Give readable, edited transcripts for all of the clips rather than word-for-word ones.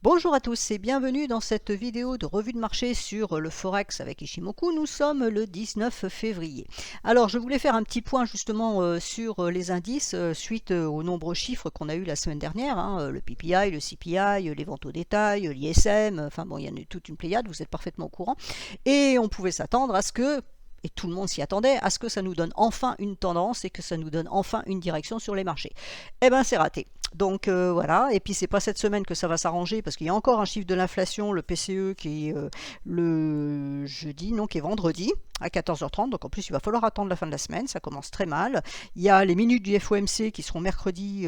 Bonjour à tous et bienvenue dans cette vidéo de revue de marché sur le Forex avec Ishimoku. Nous sommes le 19 février. Alors je voulais faire un petit point justement sur les indices suite aux nombreux chiffres qu'on a eu la semaine dernière, le PPI, le CPI, les ventes au détail, l'ISM, enfin bon il y en a toute une pléiade, vous êtes parfaitement au courant. Et on pouvait s'attendre à ce que, et tout le monde s'y attendait, à ce que ça nous donne enfin une tendance et que ça nous donne enfin une direction sur les marchés. Eh bien c'est raté. Donc voilà, et puis c'est pas cette semaine que ça va s'arranger parce qu'il y a encore un chiffre de l'inflation, le PCE qui est le jeudi, non qui est vendredi à 14h30, donc en plus il va falloir attendre la fin de la semaine, ça commence très mal. Il y a les minutes du FOMC qui seront mercredi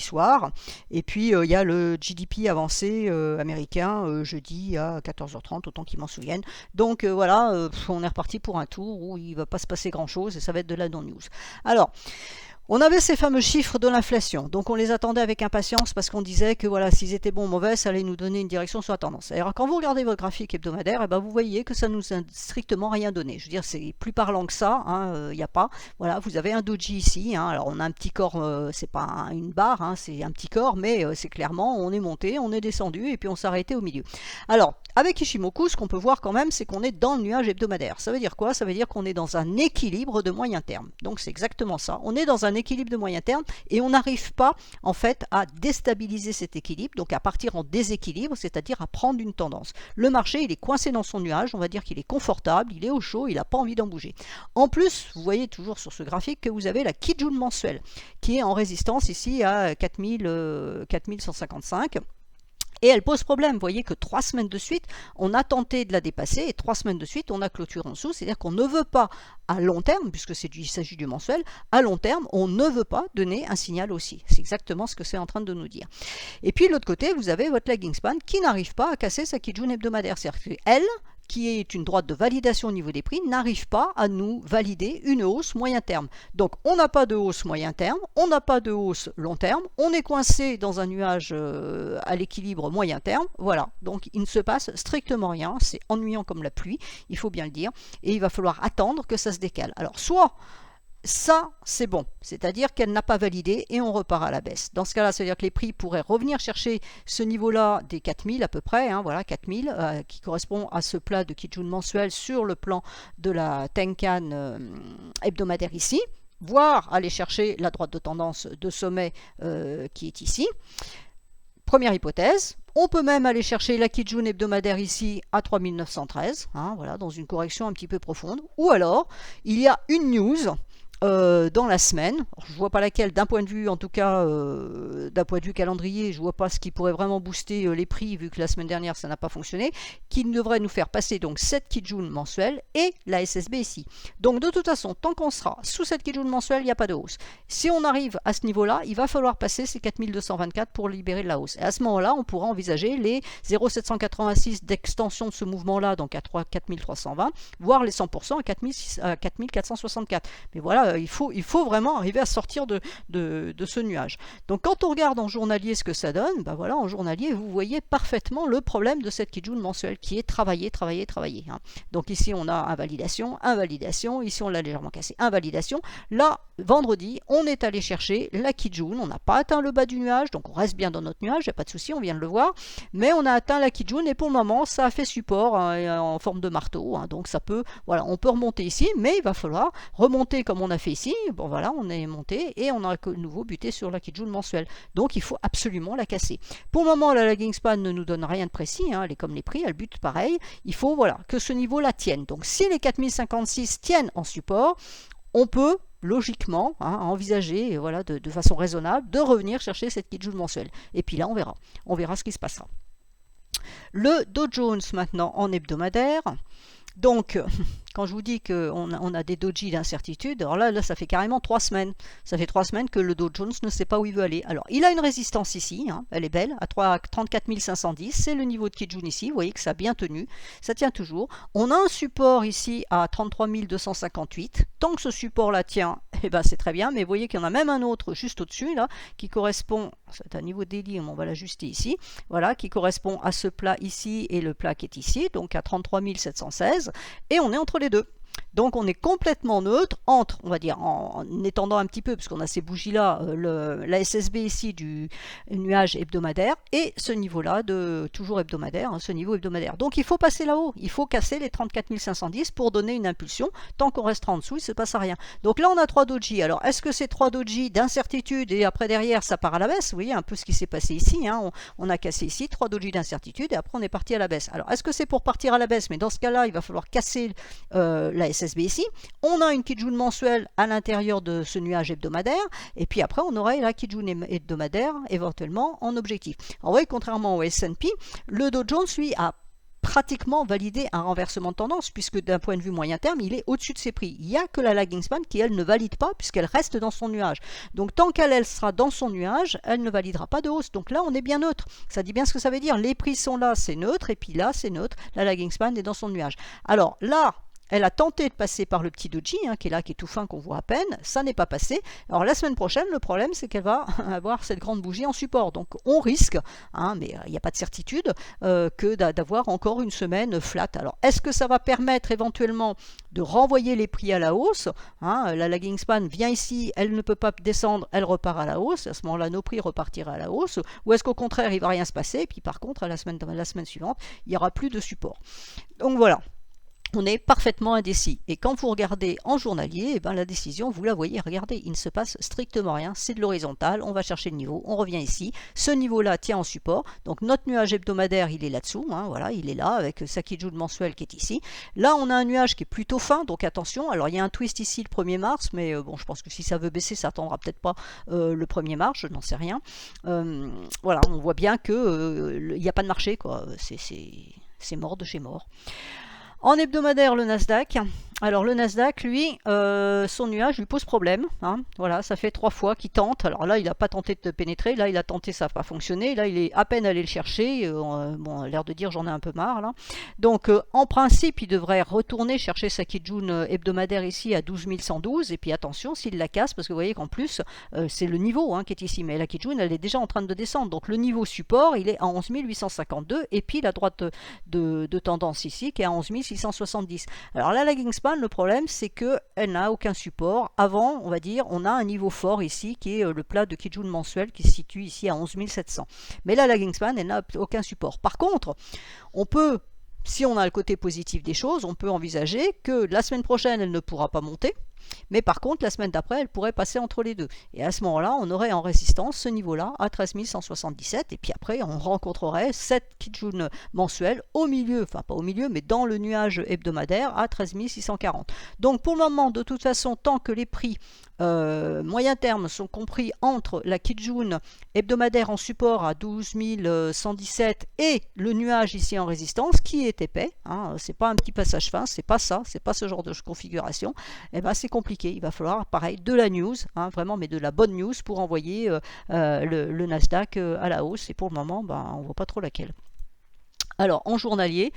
soir, et puis il y a le GDP avancé américain jeudi à 14h30, autant qu'ils m'en souviennent. Donc voilà, on est reparti pour un tour où il ne va pas se passer grand chose et ça va être de la non-news. Alors, on avait ces fameux chiffres de l'inflation, donc on les attendait avec impatience parce qu'on disait que voilà, s'ils étaient bons ou mauvais, ça allait nous donner une direction sur la tendance. Alors quand vous regardez votre graphique hebdomadaire, eh ben, vous voyez que ça nous a strictement rien donné. Je veux dire, c'est plus parlant que ça, il n'y a pas. Voilà, vous avez un doji ici, alors on a un petit corps, c'est pas une barre, c'est un petit corps, mais c'est clairement, on est monté, on est descendu et puis on s'est arrêté au milieu. Alors, avec Ishimoku, ce qu'on peut voir quand même, c'est qu'on est dans le nuage hebdomadaire. Ça veut dire quoi? Ça veut dire qu'on est dans un équilibre de moyen terme. Donc c'est exactement ça. On est dans un équilibre de moyen terme et on n'arrive pas en fait à déstabiliser cet équilibre, donc à partir en déséquilibre, c'est-à-dire à prendre une tendance. Le marché, il est coincé dans son nuage, on va dire qu'il est confortable, il est au chaud, il n'a pas envie d'en bouger. En plus, vous voyez toujours sur ce graphique que vous avez la Kijun mensuelle qui est en résistance ici à 4155. Et elle pose problème. Vous voyez que 3 semaines de suite, on a tenté de la dépasser et 3 semaines de suite, on a clôturé en dessous. C'est-à-dire qu'on ne veut pas, à long terme, puisque il s'agit du mensuel, à long terme, on ne veut pas donner un signal haussier. C'est exactement ce que c'est en train de nous dire. Et puis de l'autre côté, vous avez votre lagging span qui n'arrive pas à casser sa Kijun hebdomadaire. C'est-à-dire qu'elle, qui est une droite de validation au niveau des prix, n'arrive pas à nous valider une hausse moyen terme. Donc on n'a pas de hausse moyen terme, on n'a pas de hausse long terme, on est coincé dans un nuage à l'équilibre moyen terme, voilà. Donc il ne se passe strictement rien, c'est ennuyant comme la pluie, il faut bien le dire, et il va falloir attendre que ça se décale. Alors soit ça, c'est bon, c'est-à-dire qu'elle n'a pas validé et on repart à la baisse. Dans ce cas-là, ça veut dire que les prix pourraient revenir chercher ce niveau-là des 4000 à peu près, voilà, 4000, qui correspond à ce plat de Kijun mensuel sur le plan de la Tenkan hebdomadaire ici, voire aller chercher la droite de tendance de sommet qui est ici. Première hypothèse. On peut même aller chercher la Kijun hebdomadaire ici à 3913, voilà, dans une correction un petit peu profonde. Ou alors, il y a une news dans la semaine, je ne vois pas laquelle, d'un point de vue en tout cas, d'un point de vue calendrier, je ne vois pas ce qui pourrait vraiment booster les prix vu que la semaine dernière ça n'a pas fonctionné, qui devrait nous faire passer donc cette Kijun mensuelle et la SSB ici. Donc de toute façon, tant qu'on sera sous cette Kijun mensuelle, il n'y a pas de hausse. Si on arrive à ce niveau-là, il va falloir passer ces 4224 pour libérer de la hausse. Et à ce moment-là, on pourra envisager les 0,786 d'extension de ce mouvement-là, donc à 4320, voire les 100% à 4464. Mais voilà, il faut vraiment arriver à sortir de ce nuage. Donc quand on regarde en journalier ce que ça donne, voilà, en journalier, vous voyez parfaitement le problème de cette Kijun mensuelle qui est travailler. Donc ici, on a invalidation, ici on l'a légèrement cassé, invalidation. Là, vendredi, on est allé chercher la Kijun, on n'a pas atteint le bas du nuage, donc on reste bien dans notre nuage, il n'y a pas de souci, on vient de le voir, mais on a atteint la Kijun et pour le moment, ça a fait support en forme de marteau, donc ça peut, voilà, on peut remonter ici, mais il va falloir remonter comme on a fait ici. Bon voilà, on est monté et on a de nouveau buté sur la Kijun mensuelle. Donc il faut absolument la casser. Pour le moment, la lagging span ne nous donne rien de précis, elle est comme les prix, elle bute pareil. Il faut voilà, que ce niveau-là tienne. Donc si les 4056 tiennent en support, on peut logiquement envisager voilà, de façon raisonnable de revenir chercher cette Kijun mensuelle. Et puis là, on verra ce qui se passera. Le Dow Jones maintenant en hebdomadaire. Donc, quand je vous dis qu'on a des dojis d'incertitude, alors là, ça fait carrément 3 semaines. Ça fait 3 semaines que le Dow Jones ne sait pas où il veut aller. Alors, il a une résistance ici, elle est belle, à 34 510. C'est le niveau de Kijun ici. Vous voyez que ça a bien tenu. Ça tient toujours. On a un support ici à 33 258. Tant que ce support-là tient, c'est très bien. Mais vous voyez qu'il y en a même un autre juste au-dessus, là, qui correspond, c'est un niveau daily, on va l'ajuster ici, voilà, qui correspond à ce plat ici et le plat qui est ici, donc à 33 716. Et on est entre les deux. Donc on est complètement neutre entre, on va dire, en étendant un petit peu, parce qu'on a ces bougies-là, la SSB ici du nuage hebdomadaire, et ce niveau-là, toujours hebdomadaire, hein, ce niveau hebdomadaire. Donc il faut passer là-haut, il faut casser les 34 510 pour donner une impulsion. Tant qu'on restera en dessous, il ne se passe rien. Donc là, on a 3 doji. Alors, est-ce que c'est 3 doji d'incertitude et après derrière, ça part à la baisse? Vous voyez un peu ce qui s'est passé ici. Hein. On a cassé ici 3 doji d'incertitude et après, on est parti à la baisse. Alors, est-ce que c'est pour partir à la baisse? Mais dans ce cas-là, il va falloir casser la SSB ici. On a une Kijun mensuelle à l'intérieur de ce nuage hebdomadaire. Et puis après, on aurait la Kijun hebdomadaire éventuellement en objectif. Alors, vous voyez, contrairement au S&P, le Dow Jones, lui, a pratiquement validé un renversement de tendance, puisque d'un point de vue moyen terme, il est au-dessus de ses prix. Il n'y a que la lagging span qui, elle, ne valide pas, puisqu'elle reste dans son nuage. Donc, tant qu'elle elle sera dans son nuage, elle ne validera pas de hausse. Donc là, on est bien neutre. Ça dit bien ce que ça veut dire. Les prix sont là, c'est neutre, et puis là, c'est neutre. La lagging span est dans son nuage. Alors là, elle a tenté de passer par le petit doji, hein, qui est là, qui est tout fin, qu'on voit à peine. Ça n'est pas passé. Alors la semaine prochaine, le problème, c'est qu'elle va avoir cette grande bougie en support. Donc on risque, hein, mais il n'y a pas de certitude, que d'avoir encore une semaine flat. Alors est-ce que ça va permettre éventuellement de renvoyer les prix à la hausse, hein, la lagging span vient ici, elle ne peut pas descendre, elle repart à la hausse. À ce moment-là, nos prix repartiront à la hausse. Ou est-ce qu'au contraire, il ne va rien se passer? Et puis par contre, la semaine suivante, il n'y aura plus de support. Donc voilà. On est parfaitement indécis. Et quand vous regardez en journalier, eh ben, la décision, vous la voyez, regardez, il ne se passe strictement rien. C'est de l'horizontal, on va chercher le niveau, on revient ici. Ce niveau-là tient en support. Donc notre nuage hebdomadaire, il est là-dessous. Hein, voilà, il est là avec sa Kijun mensuelle qui est ici. Là, on a un nuage qui est plutôt fin, donc attention. Alors il y a un twist ici le 1er mars, mais bon, je pense que si ça veut baisser, ça attendra peut-être pas le 1er mars, je n'en sais rien. Voilà, on voit bien qu'il n'y a pas de marché, quoi. C'est mort de chez mort. En hebdomadaire, le Nasdaq. Alors le Nasdaq, lui, son nuage lui pose problème. Hein. Voilà, ça fait 3 fois qu'il tente. Alors là, il n'a pas tenté de pénétrer. Là, il a tenté, ça n'a pas fonctionné. Là, il est à peine allé le chercher. Bon, l'air de dire, j'en ai un peu marre là. Donc, en principe, il devrait retourner chercher sa Kijun hebdomadaire ici à 12 112. Et puis attention, s'il la casse, parce que vous voyez qu'en plus, c'est le niveau hein, qui est ici. Mais la Kijun, elle est déjà en train de descendre. Donc le niveau support, il est à 11 852. Et puis la droite de tendance ici, qui est à 11 670. Alors la lagging span, le problème, c'est qu'elle n'a aucun support. Avant, on va dire, on a un niveau fort ici, qui est le plat de Kijun mensuel, qui se situe ici à 11 700. Mais la lagging span, elle n'a aucun support. Par contre, on peut, si on a le côté positif des choses, on peut envisager que la semaine prochaine, elle ne pourra pas monter. Mais par contre, la semaine d'après, elle pourrait passer entre les deux. Et à ce moment-là, on aurait en résistance ce niveau-là à 13 177. Et puis après, on rencontrerait cette Kijun mensuelle au milieu, enfin pas au milieu, mais dans le nuage hebdomadaire à 13 640. Donc pour le moment, de toute façon, tant que les prix moyen terme sont compris entre la Kijun hebdomadaire en support à 12 117 et le nuage ici en résistance qui est épais, hein, c'est pas un petit passage fin, c'est pas ça, c'est pas ce genre de configuration, et ben c'est compliqué, il va falloir pareil de la news, hein, vraiment mais de la bonne news pour envoyer le Nasdaq à la hausse et pour le moment ben, on voit pas trop laquelle. Alors, en journalier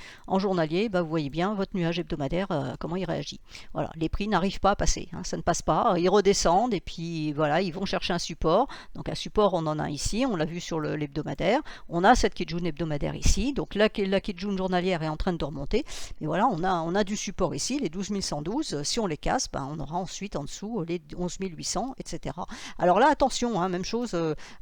bah, vous voyez bien votre nuage hebdomadaire, comment il réagit. Voilà, les prix n'arrivent pas à passer, hein, ça ne passe pas, ils redescendent et puis voilà, ils vont chercher un support. Donc un support, on en a ici, on l'a vu sur l'hebdomadaire. On a cette Kijun hebdomadaire ici, donc la Kijun journalière est en train de remonter. Mais voilà, on a du support ici, les 12 112. Si on les casse, ben, on aura ensuite en dessous les 11 800, etc. Alors là, attention, hein, même chose,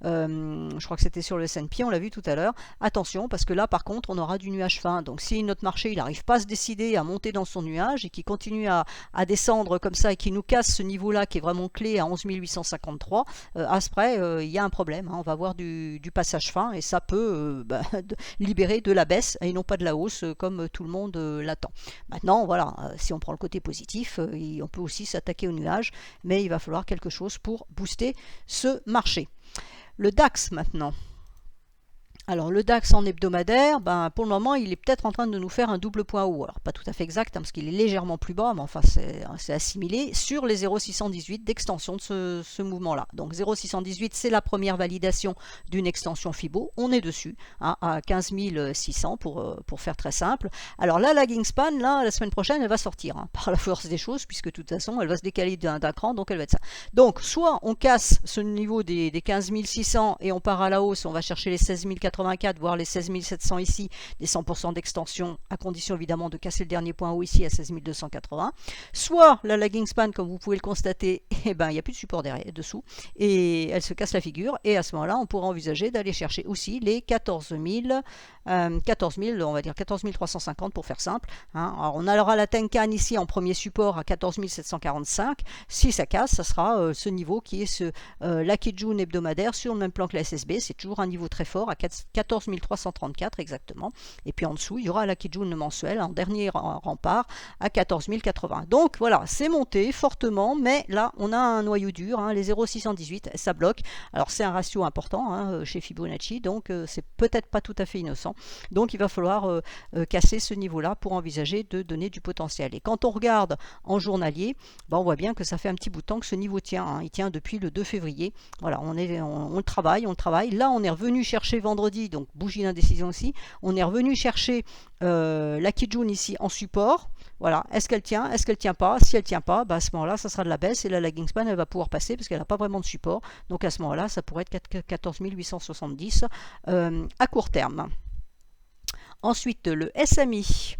je crois que c'était sur le S&P, on l'a vu tout à l'heure. Attention, parce que là, par contre, on aura du nuage fin. Donc si notre marché il n'arrive pas à se décider à monter dans son nuage et qui continue à descendre comme ça et qui nous casse ce niveau là qui est vraiment clé à 11 853, à ce près il y a un problème, hein. On va avoir du passage fin et ça peut libérer de la baisse et non pas de la hausse comme tout le monde l'attend. Maintenant voilà, si on prend le côté positif, on peut aussi s'attaquer au nuage, mais il va falloir quelque chose pour booster ce marché. Le DAX maintenant. Alors le DAX en hebdomadaire, ben, pour le moment il est peut-être en train de nous faire un double point haut. Alors pas tout à fait exact hein, parce qu'il est légèrement plus bas, mais enfin c'est assimilé sur les 0,618 d'extension de ce mouvement-là. Donc 0,618 c'est la première validation d'une extension Fibo, on est dessus hein, à 15 600 pour faire très simple. Alors la lagging span, là, la semaine prochaine elle va sortir hein, par la force des choses puisque de toute façon elle va se décaler d'un cran, donc elle va être ça. Donc soit on casse ce niveau des 15 600 et on part à la hausse, on va chercher les 16 080 16584, voire les 16 700 ici, des 100% d'extension, à condition évidemment de casser le dernier point haut ici à 16 280. Soit la lagging span, comme vous pouvez le constater, eh ben, il n'y a plus de support derrière, dessous, et elle se casse la figure, et à ce moment-là, on pourra envisager d'aller chercher aussi les 14 000, on va dire 14 350 pour faire simple. Hein. Alors, on aura la Tenkan ici en premier support à 14 745. Si ça casse, ça sera ce niveau qui est ce Lakijun hebdomadaire sur le même plan que la SSB. C'est toujours un niveau très fort à 14 334 exactement. Et puis en dessous, il y aura la Lakijun mensuel en dernier rempart à 14 080. Donc voilà, c'est monté fortement, mais là, on a un noyau dur, hein, les 0,618, ça bloque. Alors c'est un ratio important hein, chez Fibonacci, donc c'est peut-être pas tout à fait innocent. Donc il va falloir casser ce niveau-là pour envisager de donner du potentiel. Et quand on regarde en journalier, ben, on voit bien que ça fait un petit bout de temps que ce niveau tient. Hein. Il tient depuis le 2 février. Voilà, on le travaille, on le travaille. Là, on est revenu chercher vendredi, donc bougie d'indécision aussi. On est revenu chercher la Kijun ici en support. Voilà, est-ce qu'elle tient, est-ce qu'elle tient pas? Si elle tient pas, bah à ce moment-là, ça sera de la baisse et la lagging span, elle va pouvoir passer parce qu'elle n'a pas vraiment de support. Donc à ce moment-là, ça pourrait être 14 870 à court terme. Ensuite, le SMI.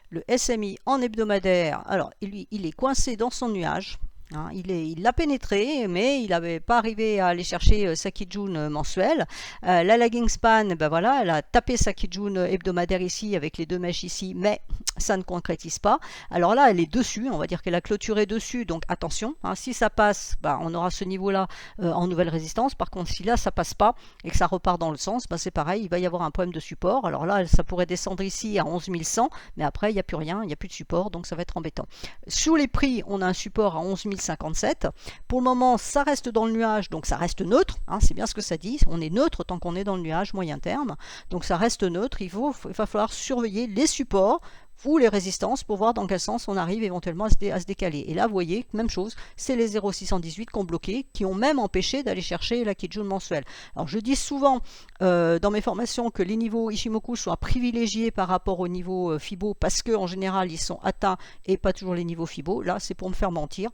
Le SMI en hebdomadaire, alors il est coincé dans son nuage. Hein, il l'a pénétré, mais il n'avait pas arrivé à aller chercher sa Kijun mensuelle. La lagging span, ben voilà, elle a tapé sa Kijun hebdomadaire ici avec les deux mèches ici, mais ça ne concrétise pas. Alors là, elle est dessus, on va dire qu'elle a clôturé dessus, donc attention. Hein, si ça passe, ben, on aura ce niveau-là en nouvelle résistance. Par contre, si là, ça passe pas et que ça repart dans le sens, ben, c'est pareil, il va y avoir un problème de support. Alors là, ça pourrait descendre ici à 11 100, mais après, il n'y a plus rien, il n'y a plus de support, donc ça va être embêtant. Sous les prix, on a un support à 11 57. Pour le moment, ça reste dans le nuage, donc ça reste neutre. Hein, c'est bien ce que ça dit. On est neutre tant qu'on est dans le nuage moyen terme. Donc ça reste neutre. Il va falloir surveiller les supports ou les résistances pour voir dans quel sens on arrive éventuellement à se décaler. Et là, vous voyez, même chose, c'est les 0,618 qui ont bloqué, qui ont même empêché d'aller chercher la Kijun mensuelle. Alors je dis souvent dans mes formations que les niveaux Ishimoku soient privilégiés par rapport aux niveaux Fibo parce qu'en général ils sont atteints et pas toujours les niveaux Fibo. Là, c'est pour me faire mentir.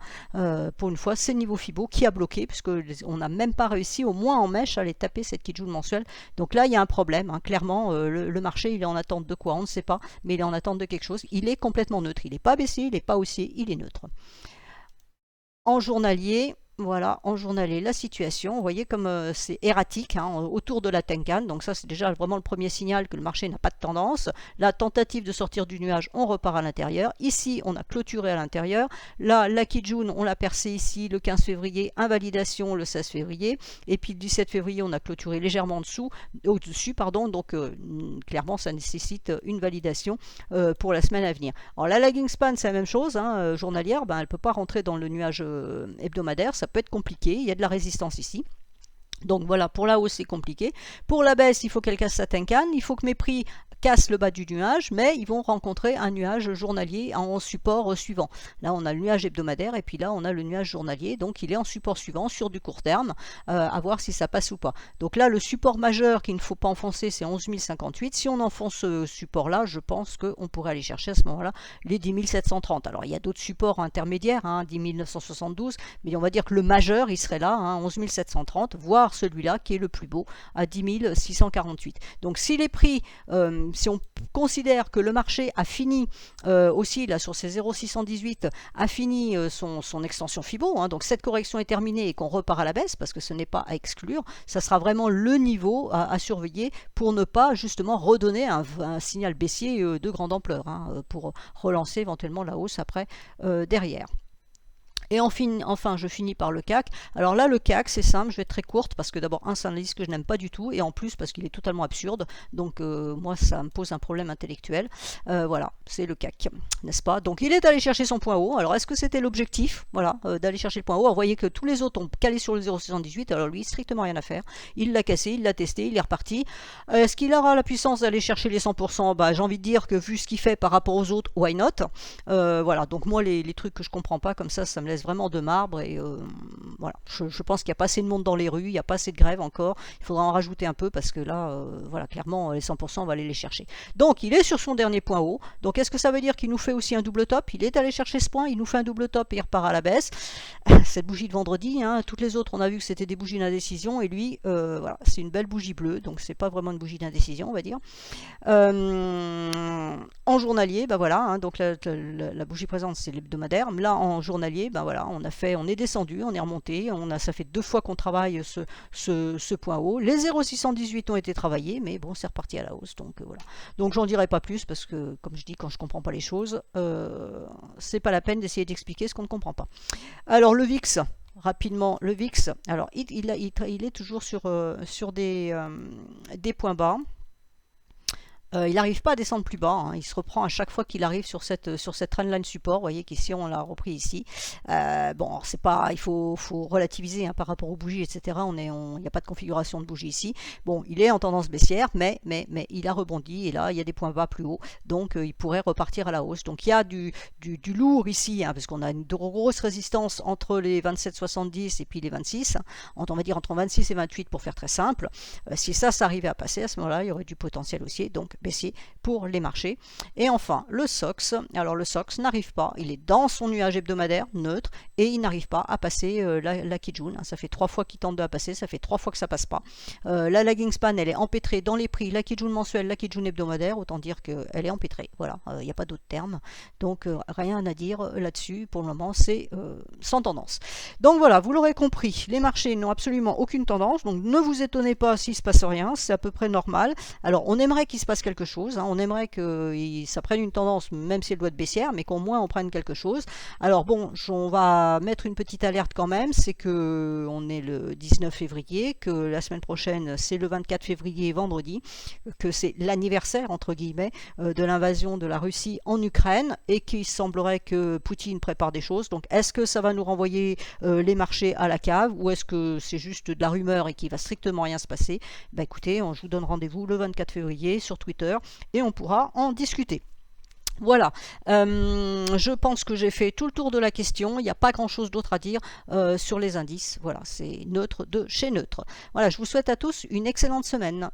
Pour une fois, c'est le niveau Fibo qui a bloqué puisque on n'a même pas réussi, au moins en mèche, à aller taper cette Kijun mensuelle. Donc là, il y a un problème. Hein. Clairement, le marché, il est en attente de quoi? On ne sait pas, mais il est en attente de quelque chose. Il est complètement neutre. Il n'est pas baissier, il n'est pas haussier, il est neutre. En journalier, voilà, en journalier, la situation, vous voyez comme c'est erratique hein, autour de la Tenkan, donc ça c'est déjà vraiment le premier signal que le marché n'a pas de tendance. La tentative de sortir du nuage, on repart à l'intérieur. Ici, on a clôturé à l'intérieur. Là, la Kijun, on l'a percé ici le 15 février, invalidation le 16 février, et puis le 17 février, on a clôturé légèrement au-dessus, pardon, donc clairement, ça nécessite une validation pour la semaine à venir. Alors la lagging span, c'est la même chose, hein, journalière, ben, elle ne peut pas rentrer dans le nuage hebdomadaire, ça peut être compliqué, il y a de la résistance ici. Donc voilà, pour la hausse c'est compliqué. Pour la baisse, il faut qu'elle casse sa Tenkan, il faut que mes prix cassent le bas du nuage, mais ils vont rencontrer un nuage journalier en support suivant. Là, on a le nuage hebdomadaire et puis là, on a le nuage journalier. Donc, il est en support suivant sur du court terme, à voir si ça passe ou pas. Donc là, le support majeur qu'il ne faut pas enfoncer, c'est 11 058. Si on enfonce ce support-là, je pense qu'on pourrait aller chercher à ce moment-là les 10 730. Alors, il y a d'autres supports intermédiaires, hein, 10 972, mais on va dire que le majeur, il serait là, hein, 11 730, voire celui-là qui est le plus beau, à 10 648. Donc, si les prix... si on considère que le marché a fini aussi là sur ces 0,618 a fini son extension Fibo, hein, donc cette correction est terminée et qu'on repart à la baisse parce que ce n'est pas à exclure, ça sera vraiment le niveau à surveiller pour ne pas justement redonner un signal baissier de grande ampleur hein, pour relancer éventuellement la hausse après derrière. Et enfin, je finis par le CAC. Alors là, le CAC, c'est simple, je vais être très courte parce que d'abord, c'est un indice que je n'aime pas du tout et en plus parce qu'il est totalement absurde. Donc, moi, ça me pose un problème intellectuel. Voilà, c'est le CAC, n'est-ce pas? Donc, il est allé chercher son point haut. Alors, est-ce que c'était l'objectif? Voilà, d'aller chercher le point haut. Alors, vous voyez que tous les autres ont calé sur le 0,78. Alors, lui, strictement rien à faire. Il l'a cassé, il l'a testé, il est reparti. Est-ce qu'il aura la puissance d'aller chercher les 100%? Bah, j'ai envie de dire que vu ce qu'il fait par rapport aux autres, why not? Voilà, donc moi, les trucs que je comprends pas comme ça me laisse laisse vraiment de marbre et voilà, je pense qu'il n'y a pas assez de monde dans les rues, il n'y a pas assez de grève encore, il faudra en rajouter un peu parce que là, voilà, clairement, les 100%, on va aller les chercher. Donc, il est sur son dernier point haut. Donc, est-ce que ça veut dire qu'il nous fait aussi un double top? Il est allé chercher ce point, il nous fait un double top et il repart à la baisse. Cette bougie de vendredi, hein, toutes les autres, on a vu que c'était des bougies d'indécision et lui, voilà, c'est une belle bougie bleue, donc c'est pas vraiment une bougie d'indécision, on va dire. En journalier, ben voilà, hein, donc la bougie présente c'est l'hebdomadaire. Là en journalier, ben voilà, on est descendu, on est remonté, ça fait 2 fois qu'on travaille ce point haut. Les 0,618 ont été travaillés, mais bon, c'est reparti à la hausse, donc voilà. Donc j'en dirai pas plus parce que, comme je dis, quand je comprends pas les choses, c'est pas la peine d'essayer d'expliquer ce qu'on ne comprend pas. Alors le VIX. Rapidement, le VIX, alors il est toujours sur des points bas. Il n'arrive pas à descendre plus bas, hein. Il se reprend à chaque fois qu'il arrive sur cette trendline support. Vous voyez qu'ici on l'a repris ici. Bon, c'est pas, il faut relativiser hein, par rapport aux bougies, etc. Il n'y a pas de configuration de bougie ici. Bon, il est en tendance baissière, mais il a rebondi et là il y a des points bas plus hauts, donc il pourrait repartir à la hausse. Donc il y a du lourd ici, hein, parce qu'on a une grosse résistance entre les 27,70 et puis les 26, hein, on va dire entre 26 et 28 pour faire très simple. Si ça s'arrivait à passer à ce moment-là, il y aurait du potentiel aussi. Donc baissier pour les marchés. Et enfin, le SOX. Alors le SOX n'arrive pas, il est dans son nuage hebdomadaire, neutre, et il n'arrive pas à passer la Kijun. Ça fait 3 fois qu'il tente de la passer, ça fait 3 fois que ça passe pas. La lagging span, elle est empêtrée dans les prix, la Kijun mensuelle, la Kijun hebdomadaire, autant dire qu'elle est empêtrée. Voilà, il n'y a pas d'autre terme. Donc rien à dire là-dessus. Pour le moment, c'est sans tendance. Donc voilà, vous l'aurez compris, les marchés n'ont absolument aucune tendance, donc ne vous étonnez pas s'il ne se passe rien, c'est à peu près normal. Alors on aimerait qu'il se passe quelque chose, hein. On aimerait que ça prenne une tendance, même si elle doit être baissière, mais qu'au moins on prenne quelque chose. Alors bon, on va mettre une petite alerte quand même, c'est que on est le 19 février, que la semaine prochaine c'est le 24 février, vendredi, que c'est l'anniversaire entre guillemets de l'invasion de la Russie en Ukraine et qu'il semblerait que Poutine prépare des choses. Donc est-ce que ça va nous renvoyer les marchés à la cave ou est-ce que c'est juste de la rumeur et qu'il va strictement rien se passer? Bah écoutez, je vous donne rendez-vous le 24 février sur Twitter et on pourra en discuter. Voilà, je pense que j'ai fait tout le tour de la question, il n'y a pas grand chose d'autre à dire sur les indices. Voilà, c'est neutre de chez neutre. Voilà, je vous souhaite à tous une excellente semaine.